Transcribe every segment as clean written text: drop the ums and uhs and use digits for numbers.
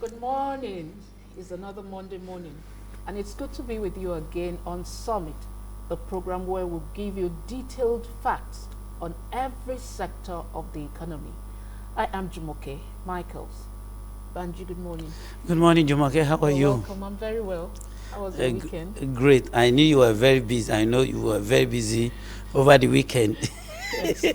Good morning. It's another Monday morning, and it's good to be with you again on Summit, the program where we'll give you detailed facts on every sector of the economy. I am Jumoke Michaels. Banji, good morning. Good morning, Jumoke. How are you? Welcome. I'm very well. How was the weekend? Great. I knew you were very busy. I know you were very busy over the weekend. Yes.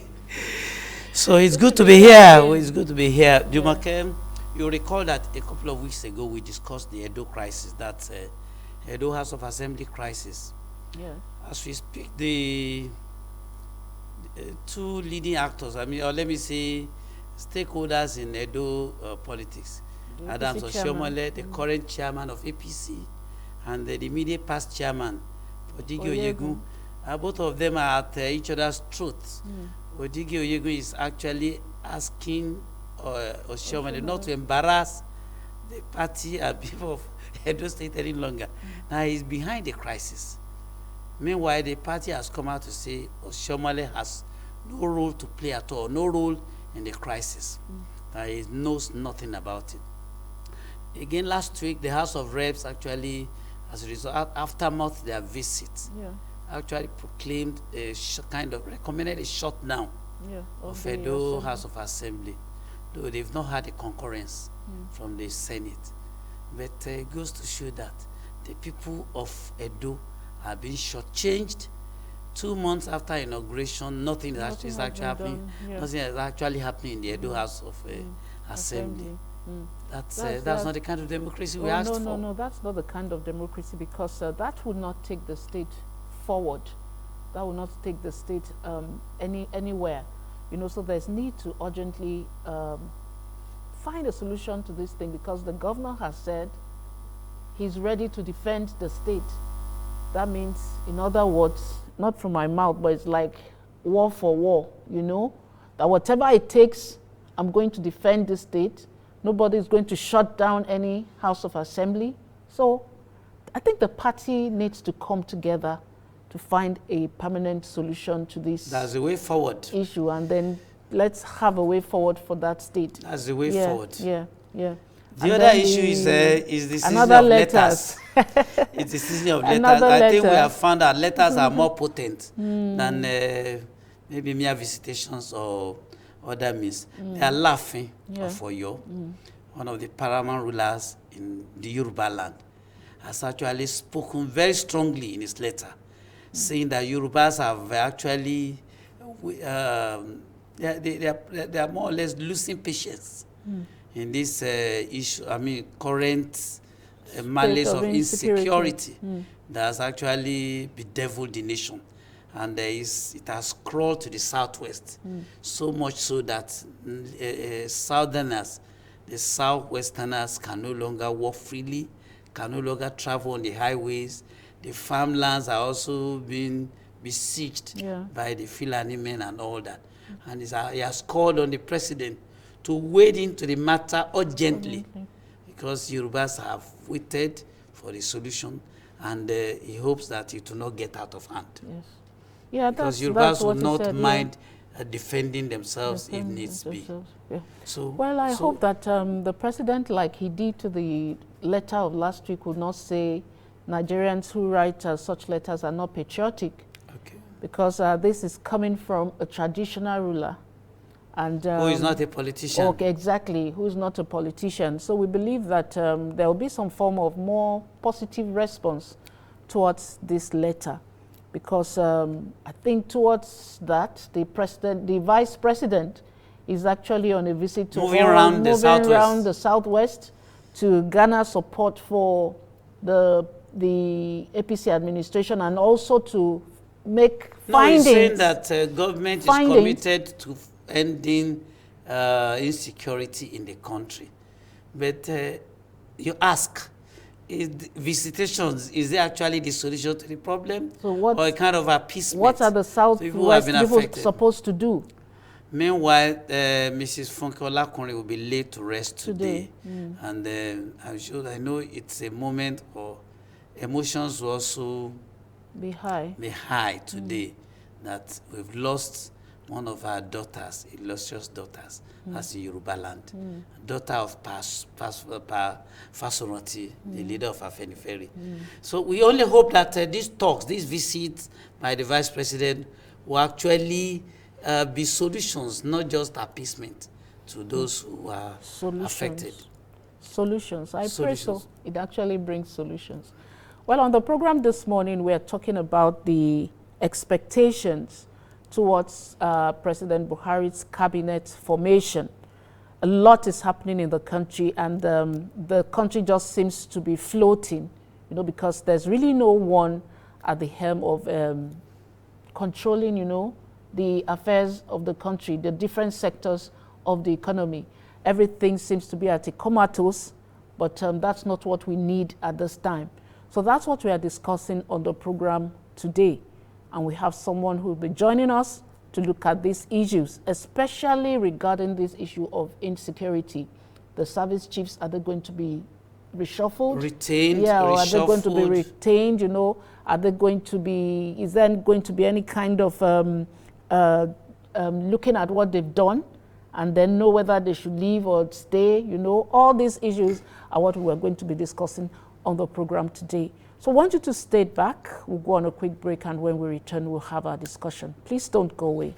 So it's good to be here. It's good to be here. Jumoke, you recall that a couple of weeks ago we discussed the Edo crisis, that Edo House of Assembly crisis. Yeah. As we speak, the two leading actors, or let me say stakeholders in Edo politics, Adams Oshiomhole, the current chairman of APC, and the immediate past chairman, Odigi Oyegun, both of them are at each other's throats. Odigi Oyegun is actually asking Oshiomhole not to embarrass the party and people of Edo State any longer. Now he's behind the crisis. Meanwhile, the party has come out to say Oshiomhole has no role to play at all, no role in the crisis. He knows nothing about it. Again, last week, the House of Reps actually, as a result, aftermath their visit, actually proclaimed recommended a shutdown of Edo House of Assembly, though they've not had a concurrence from the Senate. But it goes to show that the people of Edo are being shortchanged. 2 months after inauguration, nothing is actually happening. Nothing is actually happening in the Edo House of Assembly. That's not the kind of democracy we asked for. No, that's not the kind of democracy, because that would not take the state forward. That will not take the state anywhere. So there's need to urgently find a solution to this thing, because the governor has said he's ready to defend the state. That means, in other words, not from my mouth, but it's like war for war, that whatever it takes, I'm going to defend the state. Nobody is going to shut down any House of Assembly. So I think the party needs to come together to find a permanent solution to this. That's the way forward. Issue, and then let's have a way forward for that state. That's the way forward. Yeah. The other issue is the season of letters. It's the season of letters. I think we have found that letters are more potent than maybe mere visitations or other means. They are laughing for you. One of the paramount rulers in the Yoruba land has actually spoken very strongly in his letter, saying that Yorubas have actually, they are more or less losing patience in this issue. Current malaise of insecurity that has actually bedeviled the nation. And it has crawled to the southwest, so much so that southerners, the southwesterners, can no longer walk freely, can no longer travel on the highways. The farmlands are also being besieged by the Fulani men and all that. And he has called on the president to wade into the matter urgently, because Yorubas have waited for the solution, and he hopes that it will not get out of hand. Yes. Yeah, because Yorubas will not mind defending themselves if needs be. Yeah. So, I hope that the president, like he did to the letter of last week, will not say Nigerians who write such letters are not patriotic, because this is coming from a traditional ruler. And who is not a politician. Okay, exactly, who is not a politician. So we believe that there will be some form of more positive response towards this letter, because I think towards that, the vice president is actually on a visit to moving around the southwest to garner support for the APC administration, and also to make findings. He's saying that government is committed to ending insecurity in the country. But you ask, visitations, is it actually the solution to the problem? So or a kind of appeasement? What are the Southwest people supposed to do? Meanwhile, Mrs. Funke Olakunrin will be laid to rest today. And I know it's a moment for emotions will also be high today, that we've lost one of our daughters, illustrious daughters, as in Yoruba land, daughter of Fasoroti, the leader of Afenifere. So we only hope that these talks, these visits by the Vice President will actually be solutions, not just appeasement to those who are affected. Solutions. I pray so. It actually brings solutions. Well, on the program this morning, we are talking about the expectations towards President Buhari's cabinet formation. A lot is happening in the country, and the country just seems to be floating, you know, because there's really no one at the helm of controlling, you know, the affairs of the country, the different sectors of the economy. Everything seems to be at a comatose, but that's not what we need at this time. So that's what we are discussing on the program today. And we have someone who will be joining us to look at these issues, especially regarding this issue of insecurity. The service chiefs, are they going to be reshuffled? Retained, yeah, or reshuffled. are they going to be retained, you know? Are they going to be, is there going to be any kind of looking at what they've done and then know whether they should leave or stay, you know? All these issues are what we're going to be discussing on the program today. So I want you to stay back. We'll go on a quick break, and when we return, we'll have our discussion. Please don't go away.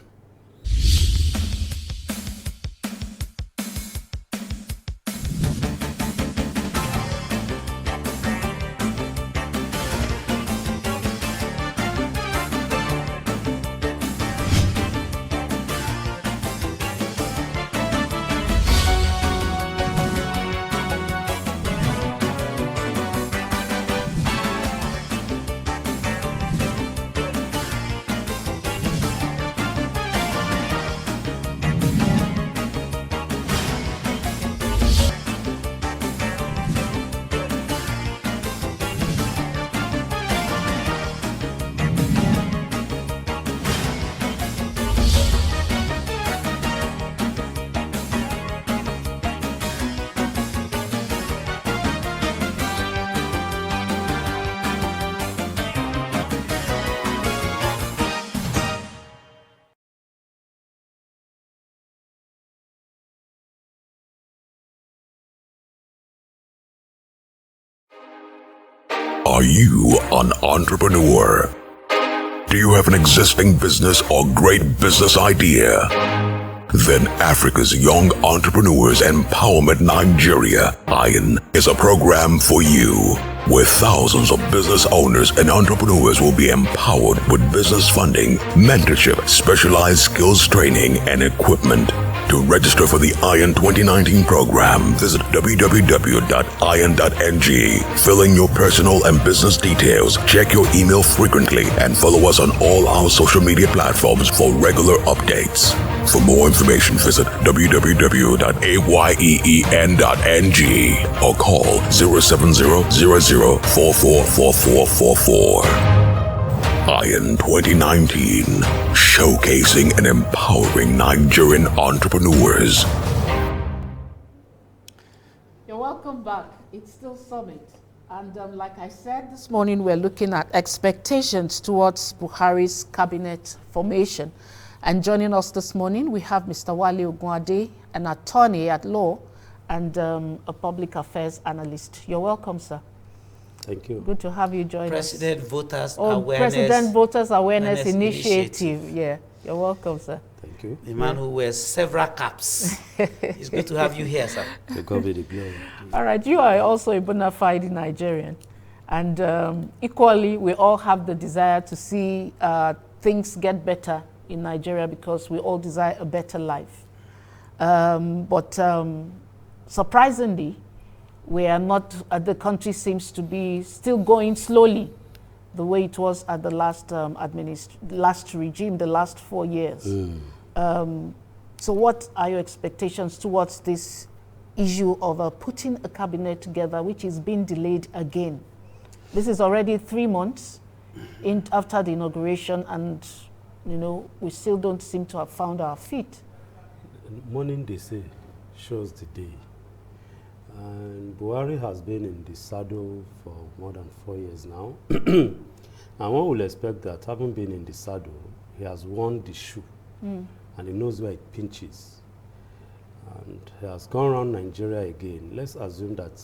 Are you an entrepreneur? Do you have an existing business or great business idea? Then Africa's Young Entrepreneurs Empowerment Nigeria, ION, is a program for you, where thousands of business owners and entrepreneurs will be empowered with business funding, mentorship, specialized skills training, and equipment. To register for the ION 2019 program, visit www.ion.ng. Fill in your personal and business details, check your email frequently, and follow us on all our social media platforms for regular updates. For more information, visit www.ayeen.ng or call 070-00444444. ION 2019, showcasing and empowering Nigerian entrepreneurs. You're welcome back. It's still Summit. And like I said, this morning we're looking at expectations towards Buhari's cabinet formation. And joining us this morning, we have Mr. Wale Ogunade, an attorney at law and a public affairs analyst. You're welcome, sir. Thank you. Good to have you join President us. Voters Awareness. President Voters Awareness Initiative. Yeah, you're welcome, sir. Thank you. The man who wears several caps. It's good to have you here, sir. To God be the glory. All right, you are also a bona fide Nigerian. And equally, we all have the desire to see things get better in Nigeria because we all desire a better life. But surprisingly, we are not, the country seems to be still going slowly the way it was at the last last regime, the last 4 years. So what are your expectations towards this issue of putting a cabinet together, which is being delayed again? This is already 3 months after the inauguration, and you know, we still don't seem to have found our feet. Morning, they say, shows the day. And Buhari has been in the saddle for more than 4 years now. And one will expect that, having been in the saddle, he has worn the shoe and he knows where it pinches. And he has gone around Nigeria again. Let's assume that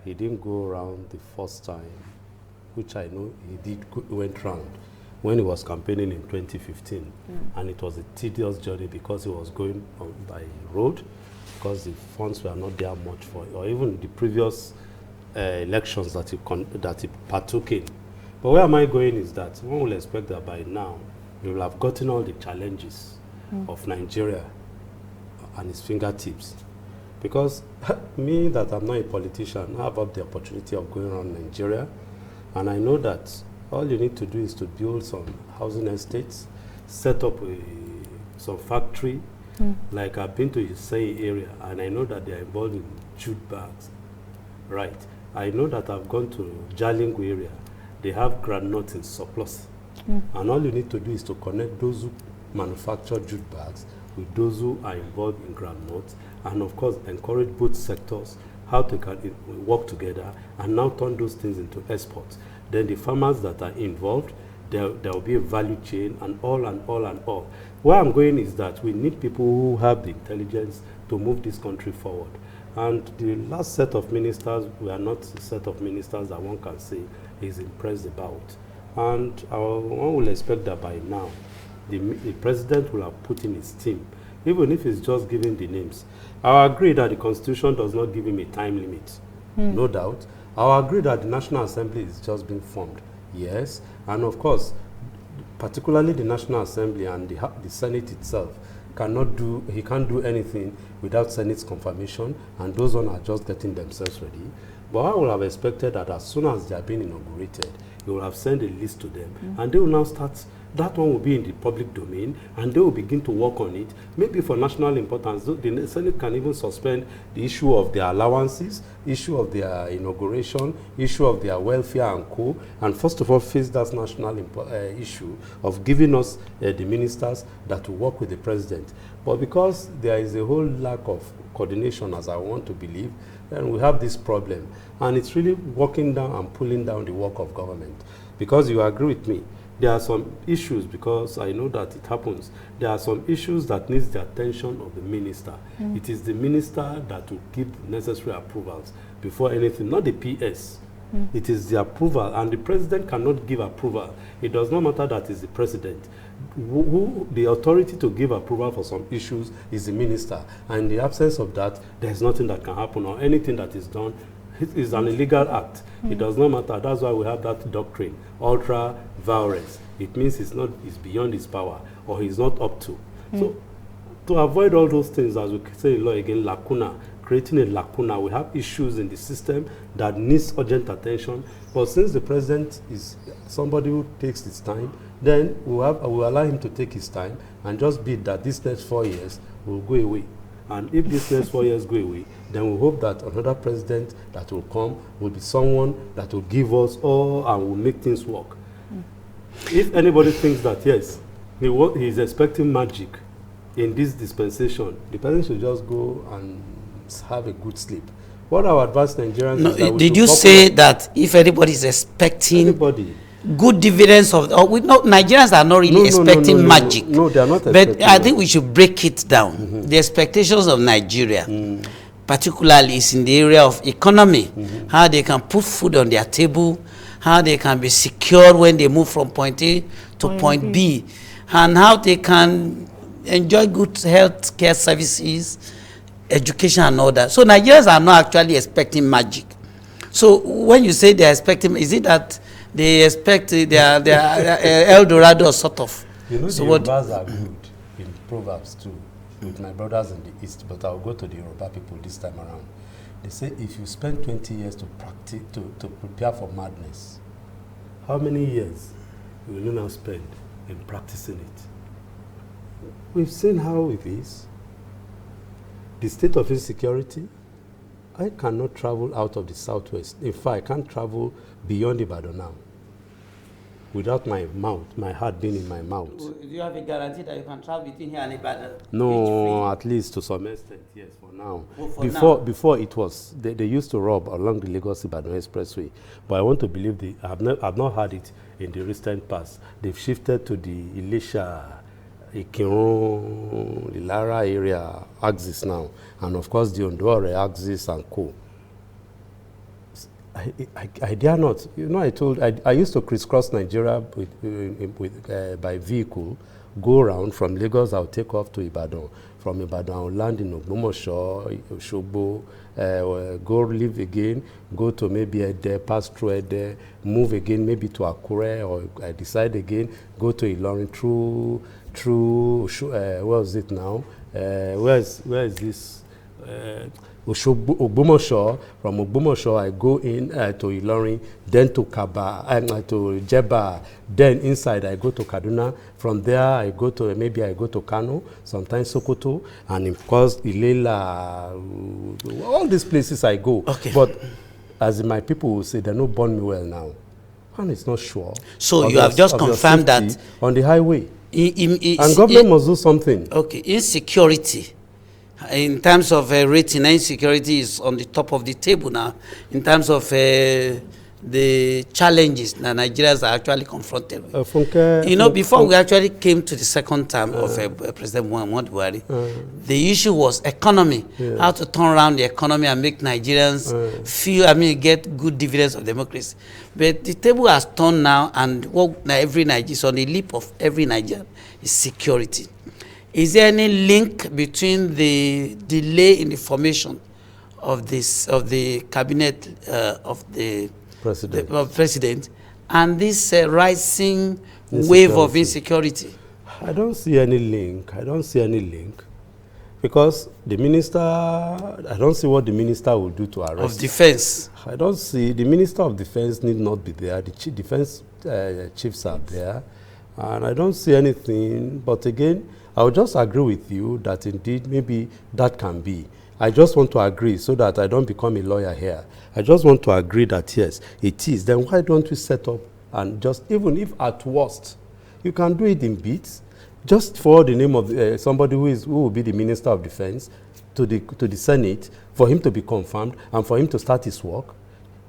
he didn't go around the first time, which I know he went round when he was campaigning in 2015. And it was a tedious journey because he was going on by road, because the funds were not there much for, or even the previous elections that he partook in. But where am I going is that one will expect that by now he will have gotten all the challenges of Nigeria and his fingertips. Because me, that I'm not a politician, I have the opportunity of going around Nigeria, and I know that all you need to do is to build some housing estates, set up some factory. Like I've been to the Say area, and I know that they are involved in jute bags. Right. I know that I've gone to Jalingo area. They have groundnuts in surplus. And all you need to do is to connect those who manufacture jute bags with those who are involved in groundnuts, and of course encourage both sectors how to work together and now turn those things into exports. Then the farmers that are involved, there will be a value chain, and all and all and all. Where I'm going is that we need people who have the intelligence to move this country forward. And the last set of ministers were not a set of ministers that one can say is impressed about. And one will expect that by now, the president will have put in his team, even if he's just giving the names. I agree that the Constitution does not give him a time limit, no doubt. I agree that the National Assembly is just being formed, yes. And of course, particularly the National Assembly and the Senate itself, he can't do anything without Senate's confirmation, and those ones are just getting themselves ready. But I would have expected that as soon as they are being inaugurated, he will have sent a list to them, and they will now start. That one will be in the public domain, and they will begin to work on it. Maybe for national importance, the Senate can even suspend the issue of their allowances, issue of their inauguration, issue of their welfare and co. And first of all, face that national issue of giving us the ministers that will work with the president. But because there is a whole lack of coordination, as I want to believe, then we have this problem. And it's really walking down and pulling down the work of government. Because you agree with me, there are some issues, because I know that it happens. There are some issues that needs the attention of the minister. It is the minister that will give necessary approvals before anything, not the PS. It is the approval, and the president cannot give approval. It does not matter that it's the president. The authority to give approval for some issues is the minister. And in the absence of that, there's nothing that can happen, or anything that is done is an illegal act. It does not matter. That's why we have that doctrine, ultra virus. It means it's beyond his power, or he's not up to. So to avoid all those things, as we say in law again, lacuna, creating a lacuna, we have issues in the system that needs urgent attention. But since the president is somebody who takes his time, then we'll allow him to take his time and just bid that this next 4 years will go away. And if this next 4 years go away, then we hope that another president that will come will be someone that will give us all and will make things work. If anybody thinks that, yes, he is expecting magic in this dispensation, the person should just go and have a good sleep. What our advanced Nigerians... No, did you say that if anybody is expecting... good dividends of Nigerians are not really expecting magic. No, they are not expecting. But I think we should break it down. The expectations of Nigeria, particularly, is in the area of economy, how they can put food on their table, how they can be secure when they move from point A to point B, and how they can enjoy good health care services, education and all that. So Nigerians are not actually expecting magic. So when you say they are expecting, is it that they expect their El Dorado sort of? You know, so the Yorubas are good in Proverbs too, with my brothers in the East, but I'll go to the Yoruba people this time around. They say if you spend 20 years to practice, to prepare for madness, how many years will you now spend in practicing it? We've seen how it is. The state of insecurity, I cannot travel out of the southwest. In fact, I can't travel beyond Ibadan now without my heart being in my mouth. Do you have a guarantee that you can travel between here and Ibadan? No, at least to some extent, yes, for now. Well, before it was, they used to rob along the Lagos-Ibadan Expressway, but I want to believe I've not had it in the recent past. They've shifted to the Ilesha Ikirun, the Lara area axis now, and of course the Ondore axis and co. I dare not. You know, I used to crisscross Nigeria by vehicle, go around from Lagos. I'll take off to Ibadan. From Ibadan, I'll land in Ogbomoso, Osogbo, go live again, go to maybe Ede, pass through Ede, move again maybe to Akure, or I decide again, go to Ilorin through where is it now? Where is this? Ogbomoso. From Ogbomoso, I go in to Ilorin, then to Kaba, to Jeba, then inside I go to Kaduna. From there, I go to Kano, sometimes Sokoto, and of course Ilela. All these places I go. Okay. But as my people will say, they don't born me well now, and it's not sure. So you have just confirmed that on the highway, and government must do something. Okay, insecurity. In terms of rating, insecurity is on the top of the table now. In terms of the challenges that Nigerians are actually confronted with. You know, before we actually came to the second term of President Muhammadu Buhari, the issue was economy. Yeah. How to turn around the economy and make Nigerians get good dividends of democracy. But the table has turned now, and what every Nigerian is on the lip of every Nigerian is security. Is there any link between the delay in the formation of the cabinet of the president and this rising wave of insecurity? I don't see any link. Because the minister, I don't see what the minister will do to arrest. Of defense. I don't see, the minister of defense need not be there. The defense chiefs are there. And I don't see anything. But again, I will just agree with you that indeed maybe that can be. I just want to agree so that I don't become a lawyer here. I just want to agree that yes, it is. Then why don't we set up and just, even if at worst, you can do it in bits, just for the name of somebody who will be the Minister of Defense to the Senate, for him to be confirmed and for him to start his work.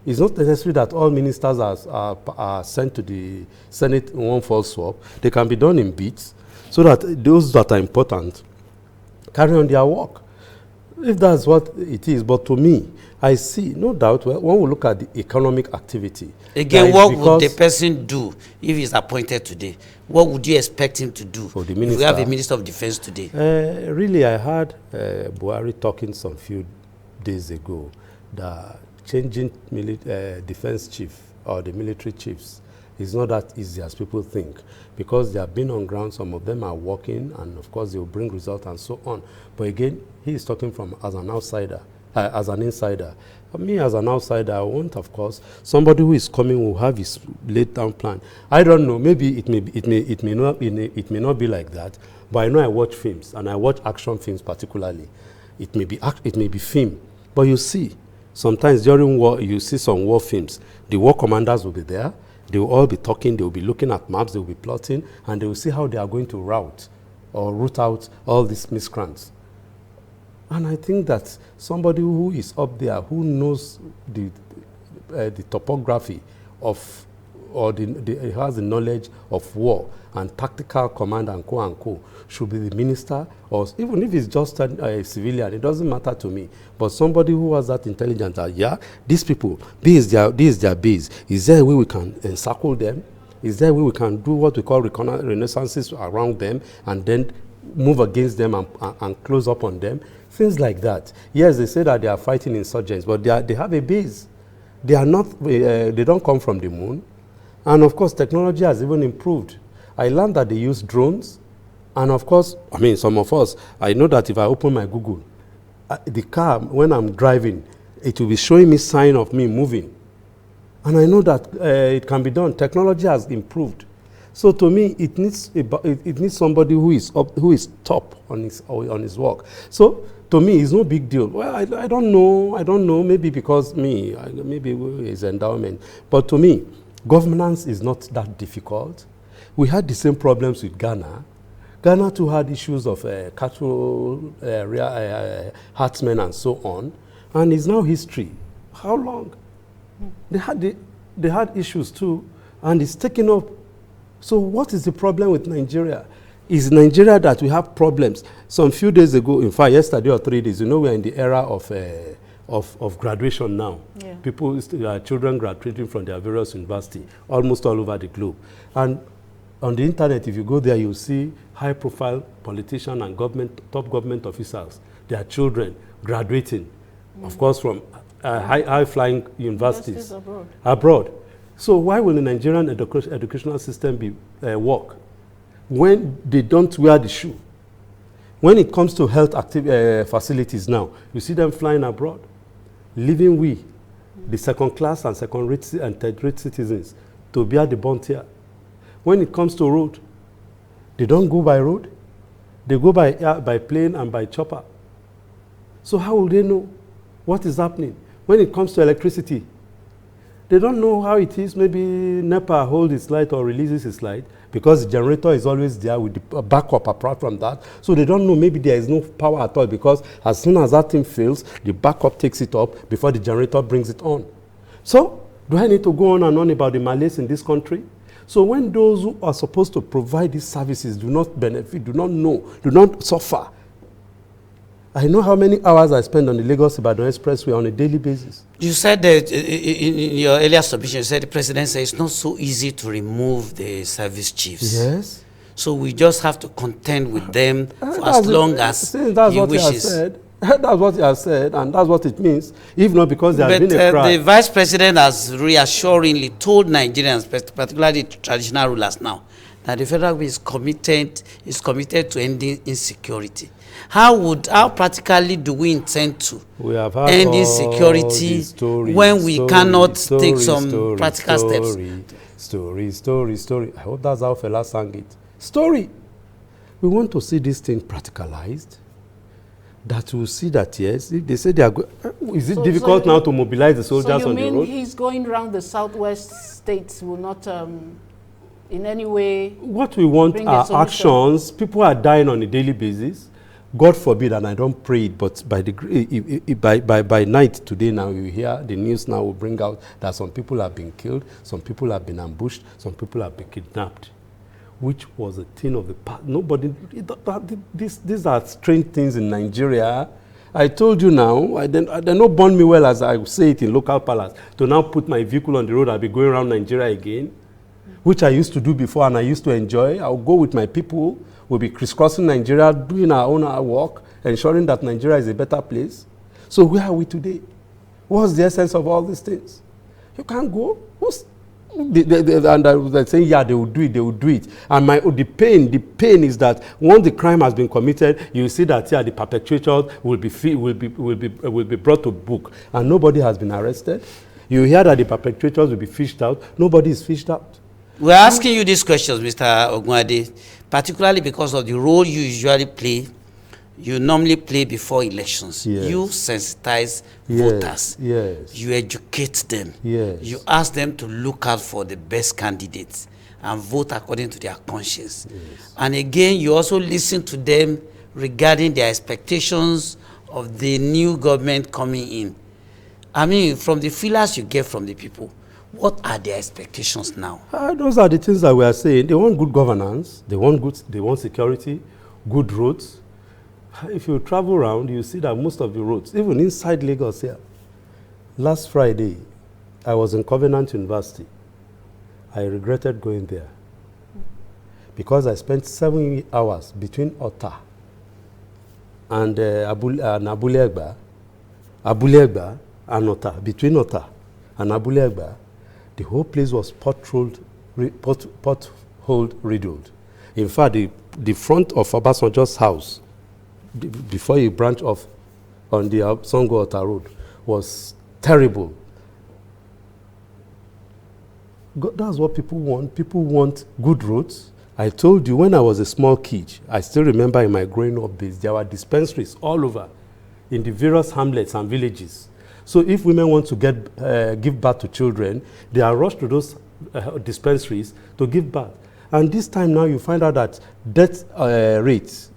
It's not necessary that all ministers are sent to the Senate in one false swap. They can be done in bits, so that those that are important carry on their work, if that's what it is. But to me, I see, no doubt, when we look at the economic activity. Again, what would the person do if he's appointed today? What would you expect him to do for the minister? If we have a Minister of Defense today? Really, I heard Buhari talking some few days ago that changing defense chief or the military chiefs is not that easy as people think, because they have been on ground, some of them are working, and of course they will bring results and so on. But again, he is talking as an outsider, as an insider. For me, as an outsider, I want, of course, somebody who is coming will have his laid down plan. I don't know, maybe it may not be like that, but I know I watch films, and I watch action films particularly. It may be film, but you see, sometimes during war, you see some war films, the war commanders will be there. They will all be talking, they will be looking at maps, they will be plotting, and they will see how they are going to route out all these miscreants. And I think that somebody who is up there, who knows the topography of, or has the knowledge of war and tactical command and co, should be the minister, or even if it's just a civilian, it doesn't matter to me. But somebody who has that intelligence, these people, this is their base. Is there a way we can encircle them? Is there a way we can do what we call renaissances around them and then move against them and close up on them? Things like that. Yes, they say that they are fighting insurgents, but they have a base. They are not. They don't come from the moon. And of course, technology has even improved. I learned that they use drones. And of course, I mean, some of us, I know that if I open my Google, the car, when I'm driving, it will be showing me sign of me moving. And I know that it can be done. Technology has improved. So to me, it needs somebody who is top on his work. So to me, it's no big deal. Well, I don't know. Maybe because maybe it's endowment. But to me, governance is not that difficult. We had the same problems with Ghana. Ghana too had issues of cattle herdsmen and so on, and it's now history. How long? They had issues too, and it's taken up. So what is the problem with Nigeria? It's Nigeria that we have problems. Some few days ago, in fact, yesterday or 3 days, we're in the era of graduation now. Yeah. People, children graduating from their various universities, almost all over the globe. And on the internet, if you go there, you'll see high-profile politicians and top government officials, their children graduating, of course, from high-flying universities abroad. So why will the Nigerian educational system be work when they don't wear the shoe? When it comes to health facilities now, you see them flying abroad, leaving the second class and second-rate and third-rate citizens, to bear the brunt here. When it comes to road, they don't go by road, they go by plane and by chopper. So how will they know what is happening? When it comes to electricity, they don't know how it is. Maybe NEPA holds its light or releases its light, because the generator is always there with the backup apart from that. So they don't know, maybe there is no power at all, because as soon as that thing fails, the backup takes it up before the generator brings it on. So do I need to go on and on about the malaise in this country? So when those who are supposed to provide these services do not benefit, do not know, do not suffer, I know how many hours I spend on the Lagos-Ibadan Expressway on a daily basis. You said that in your earlier submission, you said the president said it's not so easy to remove the service chiefs. Yes. So we just have to contend with them for as long as he wishes. That's what he has said, and that's what it means. If not, because there has been a cry. The vice president has reassuringly told Nigerians, particularly traditional rulers now, that the federal government is committed to ending insecurity. How practically do we intend to end insecurity when we cannot take some practical steps? Story. I hope that's how Fela sang it. Story. We want to see this thing practicalized. That will see that, yes, if they say they are good, is it difficult now to mobilize the soldiers on the road? So you mean he's going around the southwest states will not in any way? What we want are actions. People are dying on a daily basis. God forbid, and I don't pray it, but by night today now, you hear the news now will bring out that some people have been killed, some people have been ambushed, some people have been kidnapped, which was a thing of the past. Nobody, these are strange things in Nigeria. I told you now, they not born me well, as I say it in local palace, to now put my vehicle on the road, I'll be going around Nigeria again, which I used to do before and I used to enjoy. I'll go with my people. We'll be crisscrossing Nigeria, doing our own work, ensuring that Nigeria is a better place. So where are we today? What's the essence of all these things? You can't go. And they're saying, yeah, they will do it. And the pain is that once the crime has been committed, you see that the perpetrators will be brought to book, and nobody has been arrested. You hear that the perpetrators will be fished out. Nobody is fished out. We're asking you these questions, Mr. Ogunade, particularly because of the role you usually play. You normally play before elections. Yes. You sensitize voters. Yes. You educate them. Yes. You ask them to look out for the best candidates and vote according to their conscience. Yes. And again, you also listen to them regarding their expectations of the new government coming in. I mean, from the feelers you get from the people, what are their expectations now? Those are the things that we are saying. They want good governance. They want security, good roads. If you travel around, you see that most of the roads, even inside Lagos here. Last Friday, I was in Covenant University. I regretted going there because I spent 7 hours between Ota and Abule Egba and Ota, between Ota and Abule Egba. The whole place was pothole riddled. In fact, the front of Obasanjo's house, before you branch off on the Songo Ota Road, was terrible. That's what people want. People want good roads. I told you when I was a small kid, I still remember in my growing up days, there were dispensaries all over in the various hamlets and villages. So if women want to give birth to children, they are rushed to those dispensaries to give birth. And this time now you find out that death rates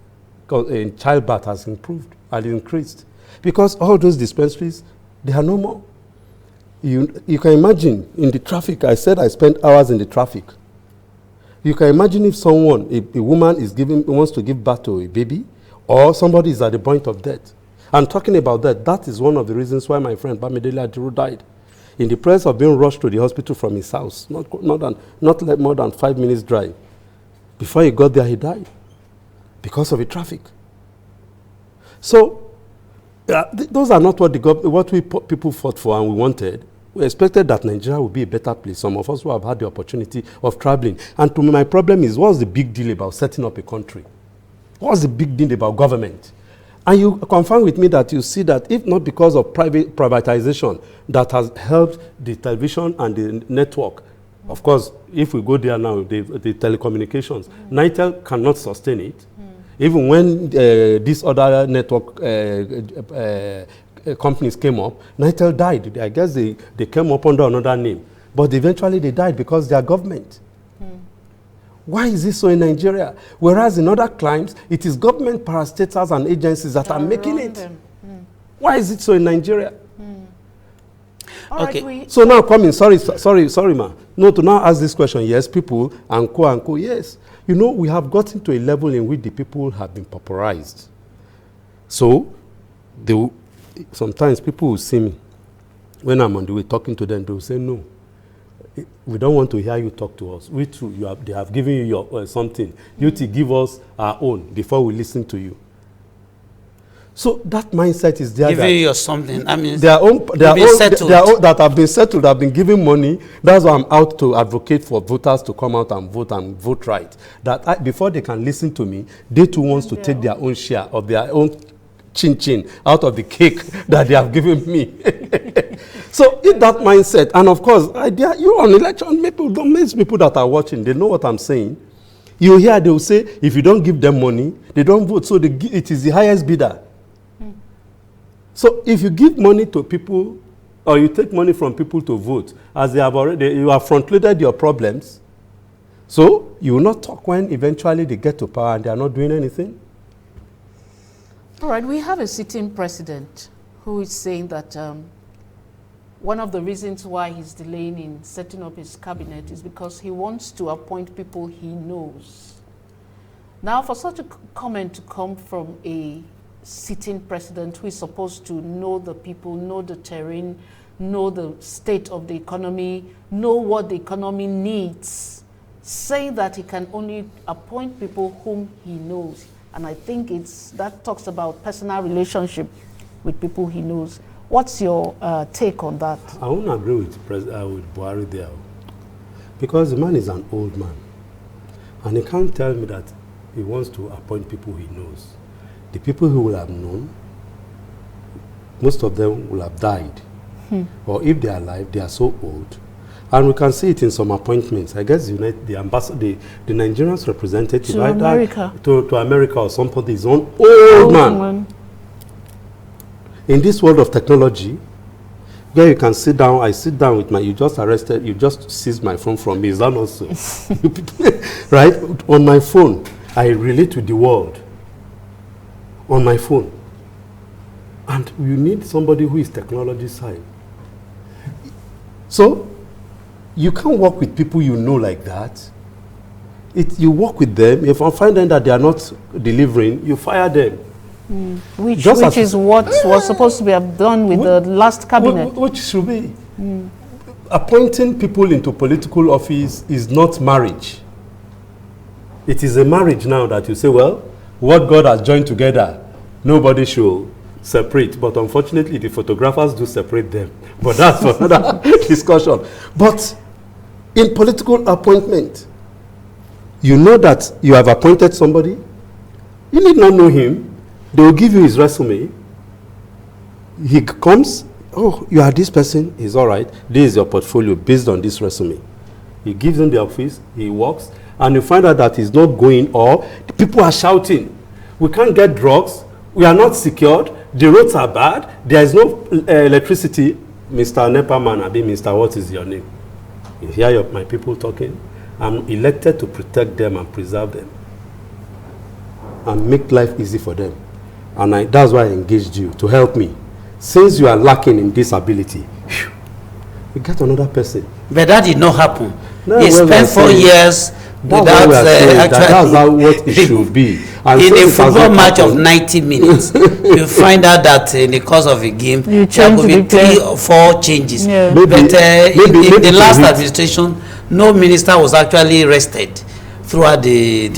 in childbirth has improved and increased because all those dispensaries, they are no more. You can imagine in the traffic, I said I spent hours in the traffic. You can imagine if someone, a woman wants to give birth to a baby, or somebody is at the point of death. I'm talking about that. That is one of the reasons why my friend Bamidele Adiru died. In the process of being rushed to the hospital from his house, not more than 5 minutes drive. Before he got there, he died because of the traffic. So, those are not what people fought for and we wanted. We expected that Nigeria would be a better place. Some of us who have had the opportunity of traveling. And to me, my problem is, what's the big deal about setting up a country? What's the big deal about government? And you confirm with me that you see that if not because of privatization that has helped the television and the network, of course, if we go there now, the telecommunications, Nitel cannot sustain it. Even when these other network companies came up, Nitel died. I guess they came up under another name. But eventually they died because they are government. Why is this so in Nigeria? Whereas in other climes, it is government parastatals and agencies that are making it. Why is it so in Nigeria? Okay. Right, so now coming, sorry, ma. No, to now ask this question, yes, people, and co, yes. You know, we have gotten to a level in which the people have been pauperized. So, sometimes people will see me, when I'm on the way talking to them, they will say, no, we don't want to hear you talk to us. We too, they have given you your something. You to give us our own before we listen to you. So that mindset is there. Giving you something. I mean, their own that have been settled, have been giving money. That's why I'm out to advocate for voters to come out and vote right. That before they can listen to me, they too wants to take their own share of their own chin out of the cake that they have given me. So in that mindset, and of course, you on election, most people that are watching, they know what I'm saying. You hear they will say, if you don't give them money, they don't vote. So it is the highest bidder. So if you give money to people, or you take money from people to vote, as they have already, you have front-loaded your problems. So you will not talk when eventually they get to power and they are not doing anything. All right, we have a sitting president who is saying that one of the reasons why he's delaying in setting up his cabinet is because he wants to appoint people he knows. Now, for such a comment to come from a sitting president who is supposed to know the people, know the terrain, know the state of the economy, know what the economy needs, saying that he can only appoint people whom he knows. And I think that talks about personal relationship with people he knows. What's your take on that? I won't agree with Buhari there, because the man is an old man, and he can't tell me that he wants to appoint people he knows. The people who will have known, most of them will have died, or if they are alive, they are so old. And we can see it in some appointments. I guess the ambassador, the Nigerian representative to America, to America or somebody is an old man. In this world of technology, where you can sit down, I sit down with you just seized my phone from me. Is that not so? Right? On my phone, I relate with the world. On my phone. And you need somebody who is technology side. So, you can't work with people you know like that. You work with them. If I find them that they are not delivering, you fire them. Which is what was supposed to be done with the last cabinet. Which should be. Appointing people into political office is not marriage. It is a marriage now that you say, well, what God has joined together, nobody should separate. But unfortunately, the photographers do separate them. But that's for another discussion. But in political appointment, you know that you have appointed somebody. You need not know him. They will give you his resume. He comes, oh, you are this person, he's all right. This is your portfolio based on this resume. He gives him the office, he works, and you find out that he's not going, or the people are shouting, we can't get drugs, we are not secured, the roads are bad, there is no electricity. Mr. Nepa man, Mr. What is your name? You hear my people talking? I'm elected to protect them and preserve them and make life easy for them. And that's why I engaged you, to help me. Since you are lacking in this ability, you get another person. But that did not happen. No, he spent 4 years without that's how what it should be. And in a football match of happened, 90 minutes, you find out that in the course of a game, there could be 3 or 4 changes. Yeah. But in the last hit. administration, no minister was actually rested throughout the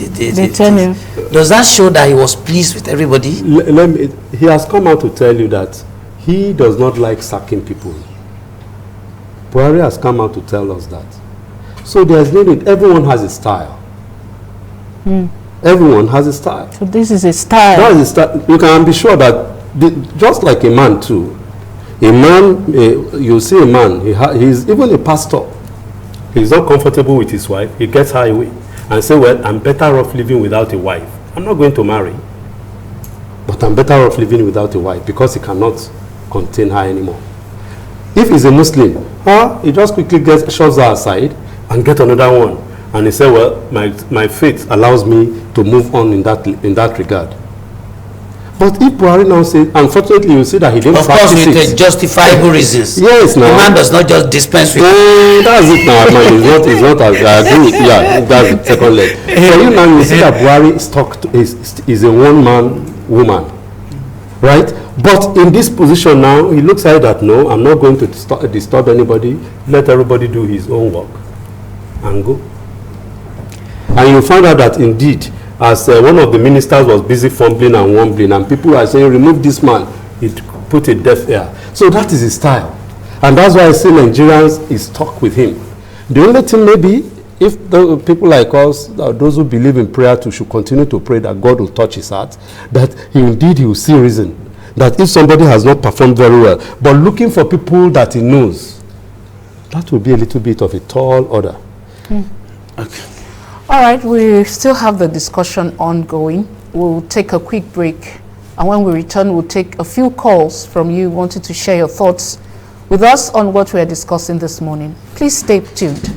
tenure. Does that show that he was pleased with everybody? He has come out to tell you that he does not like sacking people. Buhari has come out to tell us that. So there's no need. Everyone has a style. Everyone has a style. So this is a style. That is a style. You can be sure that just like a man too. A man, you see a man, he's even a pastor. He's not comfortable with his wife. He gets her away and say, well, I'm better off living without a wife. I'm not going to marry, but I'm better off living without a wife because he cannot contain her anymore. If he's a Muslim, he just quickly shoves her aside and get another one. And he said, well, my faith allows me to move on in that regard. But if Buhari now says, unfortunately, you see that he didn't practice it. Of course, with justifiable reasons. Yes, now. The man does not just dispense with that's it now, man. It's not as I agree with, yeah, that's the second leg. So you now you see that Buhari is a one-man woman, right? But in this position now, he looks like that, no, I'm not going to disturb anybody. Let everybody do his own work and go. And you find out that indeed, as one of the ministers was busy fumbling and wumbling, and people are saying, remove this man, it put a deaf ear. So that is his style. And that's why I say Nigerians is stuck with him. The only thing maybe, if the people like us, those who believe in prayer too, should continue to pray that God will touch his heart, that he will see reason. That if somebody has not performed very well, but looking for people that he knows, that will be a little bit of a tall order. Okay. All right, we still have the discussion ongoing. We'll take a quick break, and when we return, we'll take a few calls from you wanting to share your thoughts with us on what we are discussing this morning. Please stay tuned.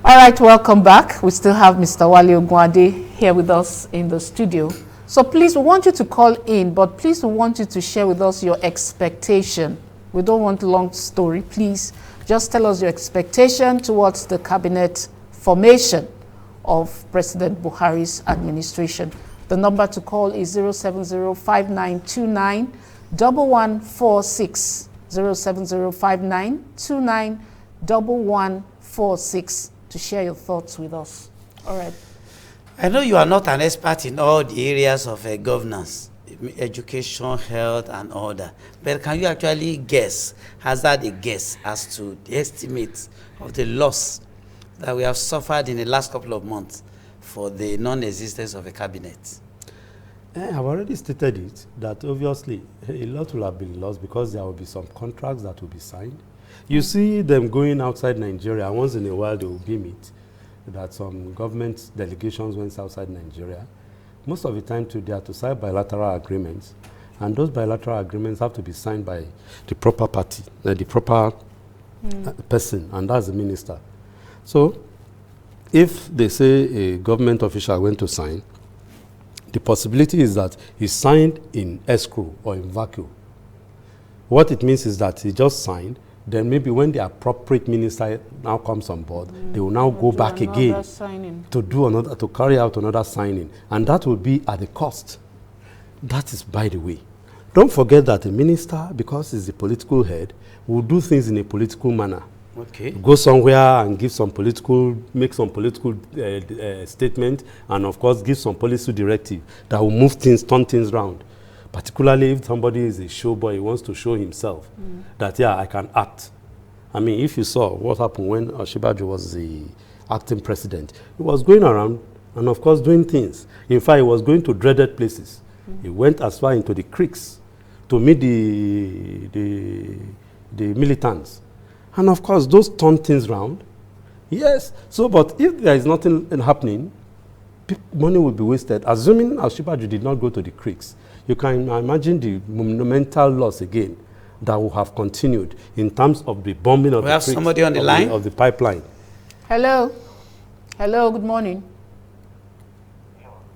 All right, welcome back. We still have Mr. Wale Ogunade here with us in the studio. So please, we want you to call in, but please, we want you to share with us your expectation. We don't want a long story. Please, just tell us your expectation towards the cabinet formation of President Buhari's administration. The number to call is 070-5929-1146, 070-5929-1146. To share your thoughts with us. All right. I know you are not an expert in all the areas of governance, education, health, and all that. But can you actually hazard a guess as to the estimate of the loss that we have suffered in the last couple of months for the non-existence of a cabinet? I've already stated it, that obviously a lot will have been lost because there will be some contracts that will be signed. You see them going outside Nigeria. Once in a while, they will beam it that some government delegations went outside Nigeria. Most of the time, too, they are to sign bilateral agreements. And those bilateral agreements have to be signed by the proper party, the proper person, and that's the minister. So if they say a government official went to sign, the possibility is that he signed in escrow or in vacuum. What it means is that he just signed. Then maybe when the appropriate minister now comes on board, they will now go back again to carry out another signing. And that will be at the cost. That is, by the way. Don't forget that a minister, because he's the political head, will do things in a political manner. Okay. Go somewhere and give some political, make some political statement, and of course give some policy directive that will move things, turn things around. Particularly if somebody is a showboy, he wants to show himself that, yeah, I can act. I mean, if you saw what happened when Osinbajo was the acting president, he was going around and, of course, doing things. In fact, he was going to dreaded places. He went as far into the creeks to meet the militants. And, of course, those turn things around. Yes. So, but if there is nothing happening, money will be wasted. Assuming Osinbajo did not go to the creeks, you can imagine the monumental loss again that will have continued in terms of the bombing of we have somebody on the line of the pipeline. Hello. Hello, good morning.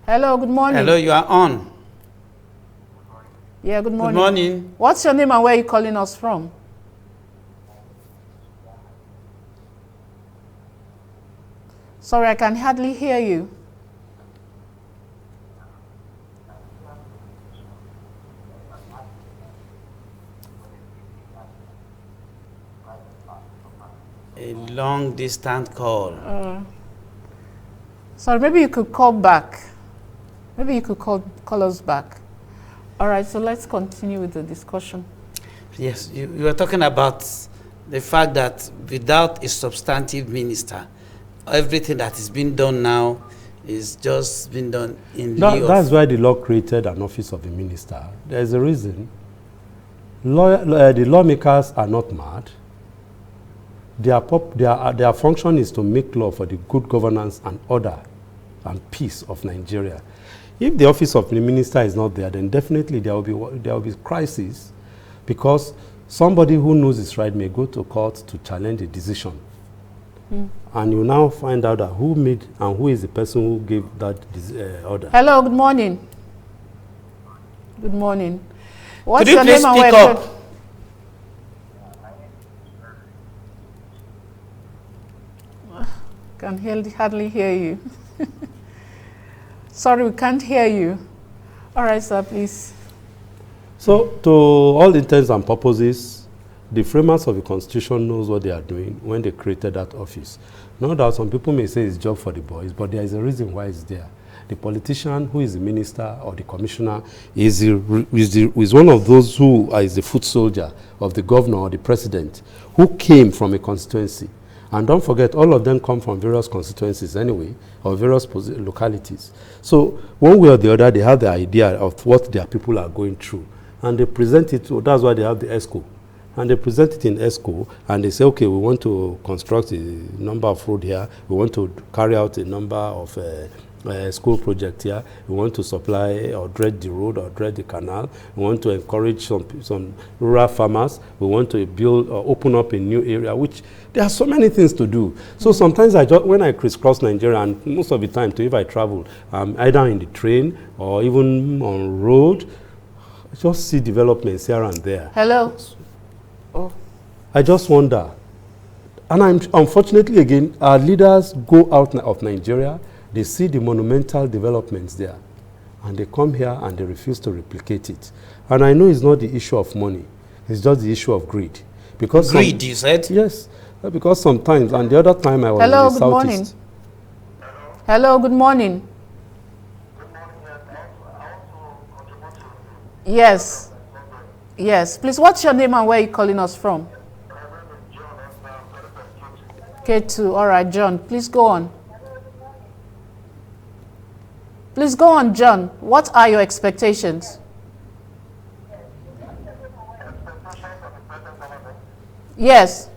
Hello, good morning. Hello, you are on. Yeah, good morning. Good morning. What's your name and where are you calling us from? Sorry, I can hardly hear you. A long distance call. Sorry, maybe you could call back. Maybe you could call us back. All right, so let's continue with the discussion. Yes, you were talking about the fact that without a substantive minister, everything that is being done now is just being done in lieu of... That's why the law created an office of a minister. There's a reason. The lawmakers are not mad. Their function is to make law for the good governance and order and peace of Nigeria. If the office of the minister is not there, then definitely there will be crisis, because somebody who knows his right may go to court to challenge a decision. And you now find out that who made and who is the person who gave that order. Hello, good morning. Good morning. What's Could you your please name and speak where? up? Can hardly hear you. Sorry, we can't hear you. All right, sir, please. So, to all intents and purposes, the framers of the Constitution knows what they are doing when they created that office. No doubt some people may say it's job for the boys, but there is a reason why it's there. The politician who is the minister or the commissioner is one of those who is the foot soldier of the governor or the president, who came from a constituency. And don't forget, all of them come from various constituencies anyway, or various localities. So one way or the other, they have the idea of what their people are going through. And they present it, that's why they have the ESCO. And they present it in ESCO, and they say, okay, we want to construct a number of road here, we want to carry out a number of school project here, we want to supply or dredge the road or dredge the canal, we want to encourage some rural farmers, we want to build or open up a new area, which there are so many things to do. So sometimes when I crisscross Nigeria, and most of the time too, if I travel, either in the train or even on road, I just see developments here and there. Hello. Oh. I just wonder. And unfortunately, again, our leaders go out of Nigeria, they see the monumental developments there, and they come here and they refuse to replicate it. And I know it's not the issue of money, it's just the issue of greed. Because greed, you said? Yes, because sometimes, and the other time I was in the Southeast. Hello, good morning. Hello, good morning. Yes. Yes, please, what's your name and where are you calling us from? K2, all right, John, please go on. Please go on, John. What are your expectations? Yes.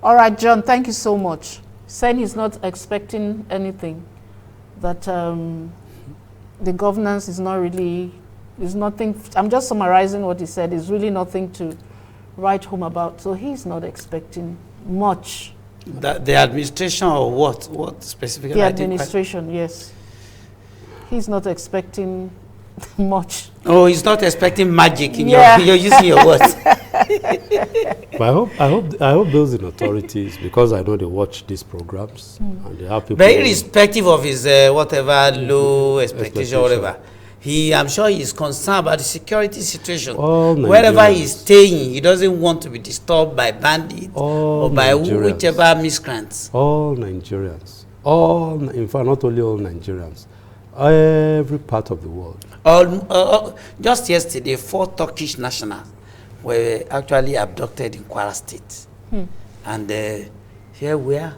All right, John, thank you so much. Saying he's not expecting anything, that the governance is not really It's nothing. I'm just summarizing what he said. It's really nothing to write home about. So he's not expecting much. The administration or what? What specifically? The administration, yes. He's not expecting much. Oh, he's not expecting magic in you're using your words. But I hope those in authorities, because I know they watch these programs and they have people. But irrespective of his whatever low expectation or whatever, I'm sure he's concerned about the security situation. Wherever he's staying, he doesn't want to be disturbed by bandits or by whichever miscreants. All Nigerians. In fact, not only all Nigerians. Every part of the world. Just yesterday, 4 Turkish nationals were actually abducted in Kwara State. And here we are.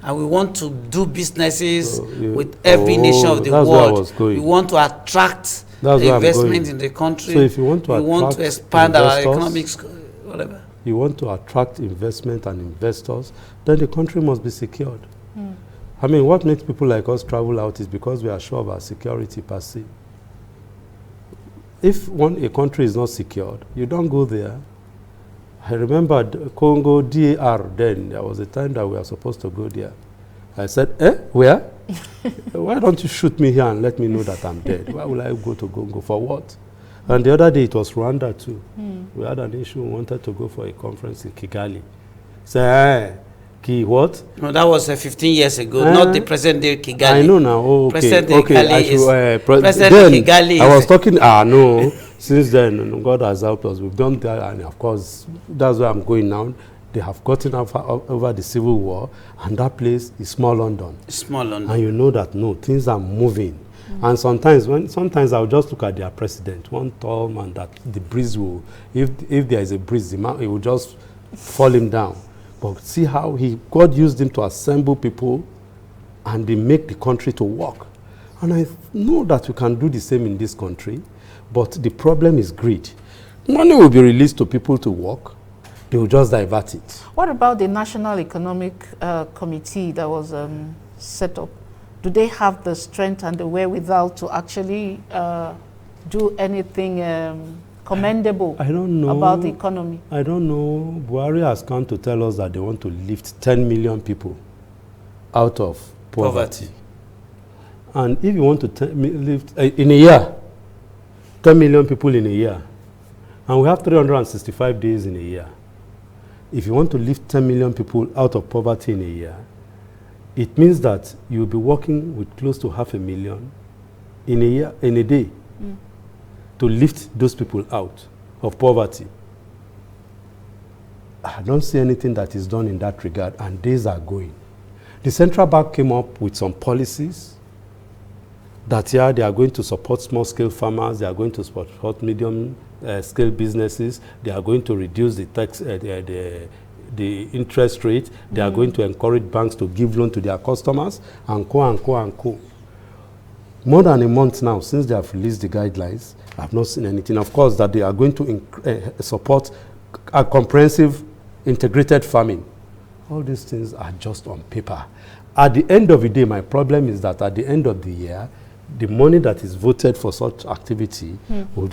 And we want to do businesses with every nation of the world. We want to attract investment in the country. So if you want to expand our economics, whatever. You want to attract investment and investors, then the country must be secured. I mean, what makes people like us travel out is because we are sure of our security per se. If a country is not secured, you don't go there. I remember Congo, DAR then, there was a time that we were supposed to go there. I said, where? Why don't you shoot me here and let me know that I'm dead? Why will I go to Congo? For what? And the other day it was Rwanda too. We had an issue, we wanted to go for a conference in Kigali. Say, what? No, that was 15 years ago, not the present day Kigali. I know now. Oh, okay. President Kigali. I was talking. No. Since then, God has helped us. We've done that, and of course, that's where I'm going now. They have gotten over the civil war, and that place is small London. Small London. And you know that things are moving. And sometimes I'll just look at their president, one tall man that the breeze will, if there is a breeze, it will just fall him down. But see how God used him to assemble people and they make the country to work. And I know that we can do the same in this country, but the problem is greed. Money will be released to people to work. They will just divert it. What about the National Economic Committee that was set up? Do they have the strength and the wherewithal to actually do anything commendable about the economy? I don't know. Buhari has come to tell us that they want to lift 10 million people out of poverty. And if you want to lift in a year, 10 million people in a year, and we have 365 days in a year. If you want to lift 10 million people out of poverty in a year, it means that you'll be working with close to 500,000 in a year, in a day, to lift those people out of poverty. I don't see anything that is done in that regard, and days are going. The central bank came up with some policies that they are going to support small-scale farmers, they are going to support medium-scale businesses, they are going to reduce the tax, the interest rate, they are going to encourage banks to give loan to their customers, and co and co and co. More than a month now since they have released the guidelines, I have not seen anything. Of course, that they are going to support a comprehensive integrated farming. All these things are just on paper. At the end of the day, my problem is that at the end of the year, the money that is voted for such activity will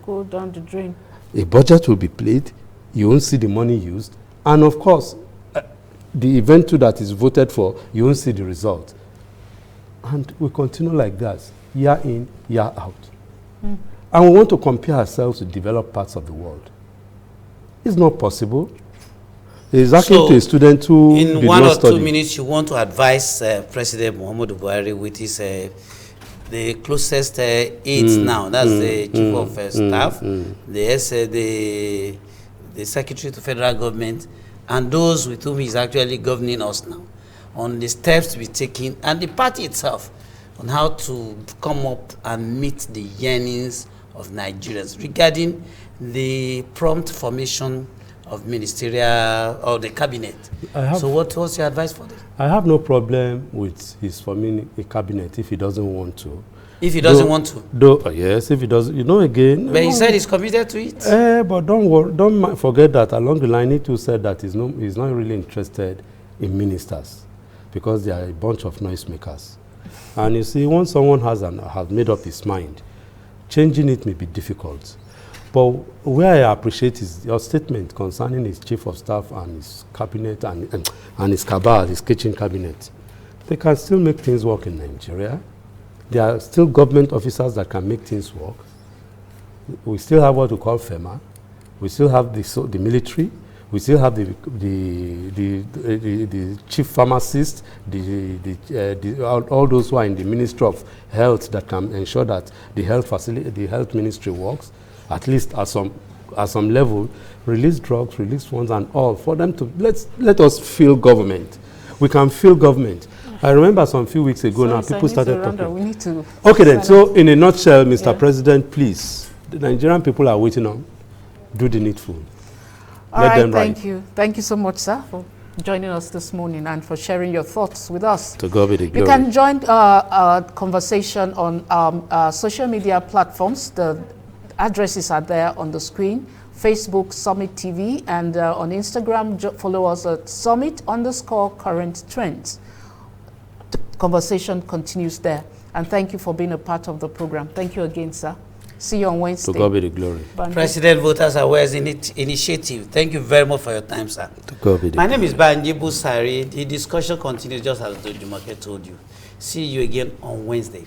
go down the drain. A budget will be played, you won't see the money used, and of course, the event too that is voted for, you won't see the result. And we continue like that, year in, year out. And we want to compare ourselves with developed parts of the world. It's not possible. It's akin to a student who in 1 or 2 minutes, you want to advise President Muhammadu Buhari with his the closest aides now. That's the chief of staff, the secretary to federal government, and those with whom he's actually governing us now, on the steps to be taken, and the party itself, on how to come up and meet the yearnings of Nigerians regarding the prompt formation of ministerial or the cabinet. So what's your advice for them? I have no problem with his forming a cabinet if he doesn't want to. If he doesn't want to? Yes, if he doesn't, again. But he said he's committed to it. But don't worry, don't forget that along the line he too said that he's not really interested in ministers because they are a bunch of noisemakers. And you see, once someone has made up his mind, changing it may be difficult. But where I appreciate is your statement concerning his chief of staff and his cabinet and his cabal, his kitchen cabinet. They can still make things work in Nigeria. There are still government officers that can make things work. We still have what we call FEMA. We still have the military. We still have the chief pharmacist, all those who are in the Ministry of Health that can ensure that the health ministry works, at least at some level, release drugs, release funds, and all for them to let us feel government. We can feel government. I remember some few weeks ago now people started talking. We need to. Okay then. So in a nutshell, Mr. President, please, the Nigerian people are waiting on. Do the needful. All right, thank you. Thank you so much, sir, for joining us this morning and for sharing your thoughts with us. To God be the glory. You can join our conversation on social media platforms. The addresses are there on the screen. Facebook, Summit TV, and on Instagram, follow us at Summit_current trends. The conversation continues there. And thank you for being a part of the program. Thank you again, sir. See you on Wednesday. To God be the glory. President Voters Awareness Initiative. Thank you very much for your time, sir. To God be the My name is Banji Busari. The discussion continues just as the Jumoke told you. See you again on Wednesday.